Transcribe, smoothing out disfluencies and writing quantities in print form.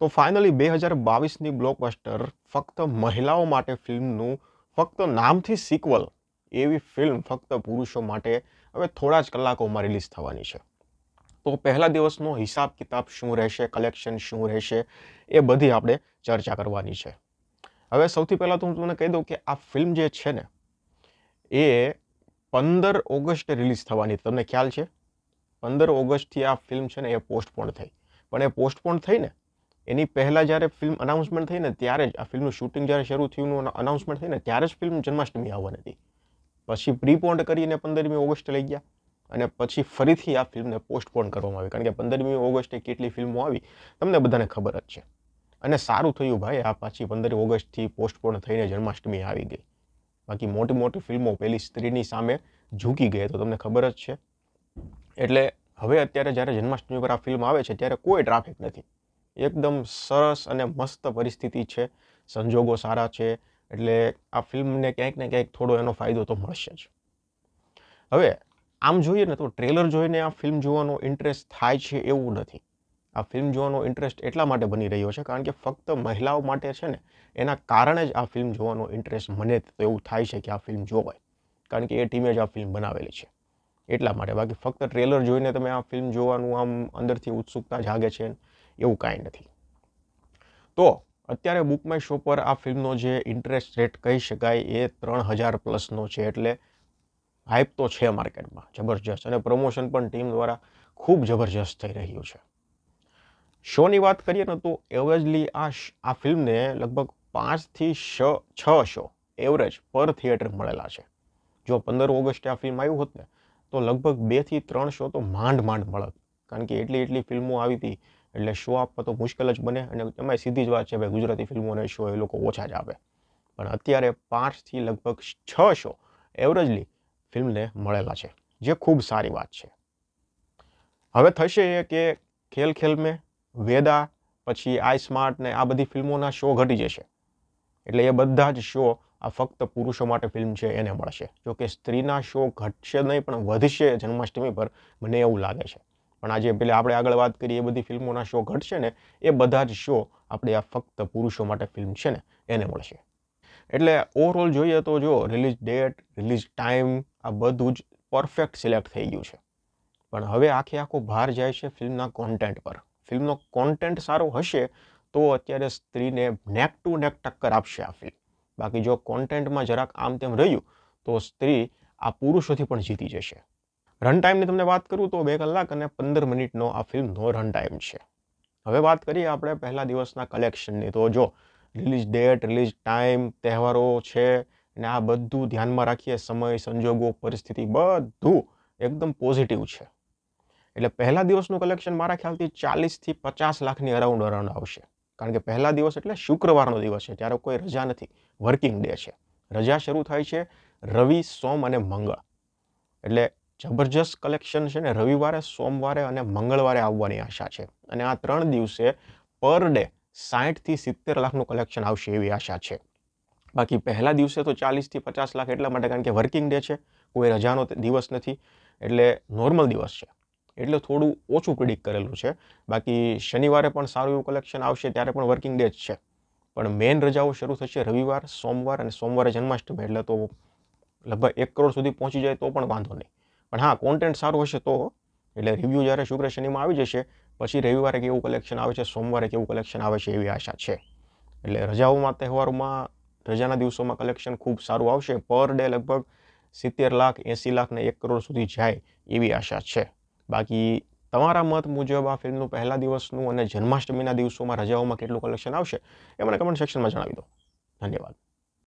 તો finally 2022ની blockbuster ફક્ત મહિલાઓ માટે ફિલ્મનું ફક્ત નામથી સિક્વલ એવી ફિલ્મ ફક્ત પુરુષો માટે હવે થોડા જ કલાકોમાં રિલીઝ થવાની છે. તો પહેલા દિવસનો હિસાબ કિતાબ શું રહેશે, કલેક્શન શું રહેશે, એ બધી આપણે ચર્ચા કરવાની છે. હવે સૌથી પહેલાં તો હું તમને કહી દઉં કે આ ફિલ્મ જે છે ને એ 15 ઓગસ્ટે રિલીઝ થવાની. તમને ખ્યાલ છે 15 ઓગસ્ટથી આ ફિલ્મ છે ને એ પોસ્ટપોન થઈ. પણ એ પોસ્ટપોન થઈને એની પહેલાં જ્યારે ફિલ્મ અનાઉન્સમેન્ટ થઈ ને ત્યારે જ આ ફિલ્મનું શૂટિંગ જ્યારે શરૂ થયું અનાઉન્સમેન્ટ થઈને ત્યારે જ ફિલ્મ જન્માષ્ટમી આવવાની હતી. પછી પ્રીપોન્ડ કરીને 15મી ઓગસ્ટ લઈ ગયા અને પછી ફરીથી આ ફિલ્મને પોસ્ટપોન કરવામાં આવી. કારણ કે 15મી ઓગસ્ટે કેટલી ફિલ્મો આવી તમને બધાને ખબર જ છે. અને સારું થયું ભાઈ આ પાછી 15 ઓગસ્ટથી પોસ્ટપોન થઈને જન્માષ્ટમી આવી ગઈ. બાકી મોટી મોટી ફિલ્મો પેલી સ્ત્રીની સામે ઝૂકી ગઈ તો તમને ખબર જ છે. એટલે હવે અત્યારે જ્યારે જન્માષ્ટમી પર આ ફિલ્મ આવે છે ત્યારે કોઈ ટ્રાફિક નથી. એકદમ સરસ અને મસ્ત પરિસ્થિતિ છે, સંજોગો સારા છે, એટલે આ ફિલ્મને ક્યાંક ને ક્યાંક થોડો એનો ફાયદો તો મળશે જ. હવે આમ જોઈએ ને તો ટ્રેલર જોઈને આ ફિલ્મ જોવાનો ઇન્ટરેસ્ટ થાય છે એવું નથી. આ ફિલ્મ જોવાનો ઇન્ટરેસ્ટ એટલા માટે બની રહ્યો છે કારણ કે ફક્ત મહિલાઓ માટે છે ને એના કારણે જ આ ફિલ્મ જોવાનો ઇન્ટરેસ્ટ મને તો એવું થાય છે કે આ ફિલ્મ જોવાય. કારણ કે એ ટીમે જ આ ફિલ્મ બનાવેલી છે એટલા માટે. બાકી ફક્ત ટ્રેલર જોઈને તમે આ ફિલ્મ જોવાનું આમ અંદરથી ઉત્સુકતા જાગે છે એવું કાંઈ નથી. તો અત્યારે બુક માય શો પર આ ફિલ્મનો જે ઇન્ટરેસ્ટ રેટ કહી શકાય એ 3000 પ્લસનો છે. એટલે હાઈપ તો છે માર્કેટમાં જબરજસ્ત અને પ્રમોશન પણ ટીમ દ્વારા ખૂબ જબરજસ્ત થઈ રહ્યું છે. શોની વાત કરીએ ને તો એવરેજલી આ ફિલ્મને લગભગ 5થી 6 શો એવરેજ પર થિયેટર મળેલા છે. જો 15 ઓગસ્ટે આ ફિલ્મ આવ્યું હોત ને તો લગભગ 2થી 3 શો તો માંડ મળત. કારણ કે એટલી ફિલ્મો આવી હતી એટલે શો આપવા તો મુશ્કેલ જ બને. અને એમાં સીધી જ વાત છે ભાઈ, ગુજરાતી ફિલ્મોને શો એ લોકો ઓછા જ આપે. પણ અત્યારે 5થી લગભગ 6 શો એવરેજલી ફિલ્મને મળેલા છે, જે ખૂબ સારી વાત છે. હવે થશે એ કે ખેલ મેં, વેદા, પછી આઈ સ્માર્ટ ને આ બધી ફિલ્મોના શો ઘટી જશે. એટલે એ બધા જ શો આ ફક્ત પુરુષો માટે ફિલ્મ છે એને મળશે. જો કે સ્ત્રીના શો ઘટશે નહીં પણ વધશે જન્માષ્ટમી પર, મને એવું લાગે છે. પણ આજે પેલા આપણે આગળ વાત કરીએ એ બધી ફિલ્મોના શો ઘટશે ને એ બધા જ શો આપણે આ ફક્ત પુરુષો માટે ફિલ્મ છે ને એને મળશે. એટલે ઓવરઓલ જોઈએ તો જો રિલીઝ ડેટ, રિલીઝ ટાઈમ આ બધું જ પરફેક્ટ સિલેક્ટ થઈ ગયું છે. પણ હવે આખો ભાર જાય છે ફિલ્મના કોન્ટેન્ટ પર. ફિલ્મનો કોન્ટેન્ટ સારો હશે તો અત્યારે સ્ત્રીને નેક ટુ નેક ટક્કર આપશે આ ફિલ્મ. બાકી જો કોન્ટેન્ટમાં જરાક આમ તેમ રહ્યું તો સ્ત્રી આ પુરુષોથી પણ જીતી જશે. રન ટાઈમની તમને વાત કરું તો 2 કલાક અને 15 મિનિટનો આ ફિલ્મનો રન ટાઈમ છે. હવે વાત કરીએ આપણે પહેલા દિવસના કલેક્શનની. તો જો રિલીઝ ડેટ, રિલીઝ ટાઈમ, તહેવારો છે ને આ બધું ધ્યાનમાં રાખીએ, સમય, સંજોગો, પરિસ્થિતિ બધું એકદમ પોઝિટિવ છે. એટલે પહેલા દિવસનું કલેક્શન મારા ખ્યાલથી 40થી 50 લાખની અરાઉન્ડ આવશે. કારણ કે પહેલા દિવસ એટલે શુક્રવારનો દિવસ છે, ત્યારે કોઈ રજા નથી, વર્કિંગ ડે છે. રજા શરૂ થાય છે રવિ, સોમ અને મંગળ. એટલે જબરજસ્ત કલેક્શન છે ને રવિવારે, સોમવારે અને મંગળવારે આવવાની આશા છે. અને આ 3 દિવસે પર ડે 60થી 70 લાખનું કલેક્શન આવશે એવી આશા છે. બાકી પહેલા દિવસે તો 40થી 50 લાખ એટલા માટે કારણ કે વર્કિંગ ડે છે, કોઈ રજાનો દિવસ નથી, એટલે નોર્મલ દિવસ છે. એટલે થોડું ઓછું પ્રિડિક્ટ કરેલું છે. બાકી શનિવારે પણ સારું એવું કલેક્શન આવશે, ત્યારે પણ વર્કિંગ ડે જ છે. પણ મેઇન રજાઓ શરૂ થશે રવિવાર, સોમવાર અને સોમવારે જન્માષ્ટમી. એટલે તો લગભગ 1 કરોડ સુધી પહોંચી જાય તો પણ વાંધો નહીં. પણ હા, કોન્ટેન્ટ સારું હશે તો. એટલે રિવ્યૂ જ્યારે શુક્ર શનિમાં આવી જશે પછી રવિવારે કેવું કલેક્શન આવે છે, સોમવારે કેવું કલેક્શન આવે છે એવી આશા છે. એટલે રજાઓમાં, તહેવારોમાં, રજાના દિવસોમાં કલેક્શન ખૂબ સારું આવશે. પર ડે લગભગ 70 લાખ, 80 લાખ ને 1 કરોડ સુધી જાય એવી આશા છે. બાકી તમારા મત મુજબ આ ફિલ્મનું પહેલા દિવસનું અને જન્માષ્ટમીના દિવસોમાં રજાઓમાં કેટલું કલેક્શન આવશે એ મને કમેન્ટ સેક્શનમાં જણાવી દો. ધન્યવાદ.